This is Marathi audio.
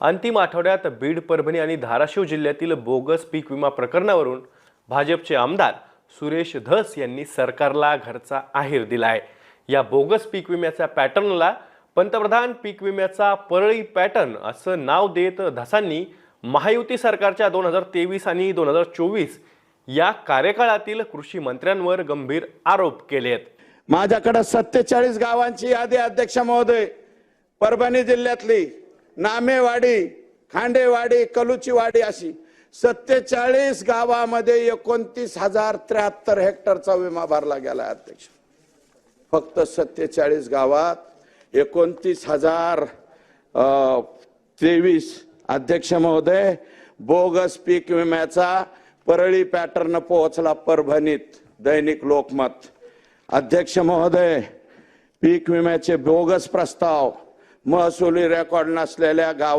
अंतिम आठवड्यात बीड, परभणी आणि धाराशिव जिल्ह्यातील बोगस पीक विमा प्रकरणावरून भाजपचे आमदार सुरेश धस यांनी सरकारला घरचा आहेर दिलाय। या बोगस पीक विम्याच्या पॅटर्नला पंतप्रधान पीक विम्याचा परळी पॅटर्न असं नाव देत धसांनी महायुती सरकारच्या 2023 आणि 2024 या कार्यकाळातील कृषी मंत्र्यांवर गंभीर आरोप केलेत। माझ्याकडे 47 गावांची यादी अध्यक्ष महोदय, परभणी जिल्ह्यातली नामेवाडी, खांडेवाडी, कलुचीवाडी अशी 47 गावामध्ये 29,073 हेक्टरचा विमा भरला गेला अध्यक्ष। फक्त 47 गावात 29,023 अध्यक्ष महोदय बोगस पीक विम्याचा परळी पॅटर्न पोहोचला परभणीत। दैनिक लोकमत। अध्यक्ष महोदय, पीक विम्याचे बोगस प्रस्ताव महसुली रेकॉर्ड नसलेल्या गावात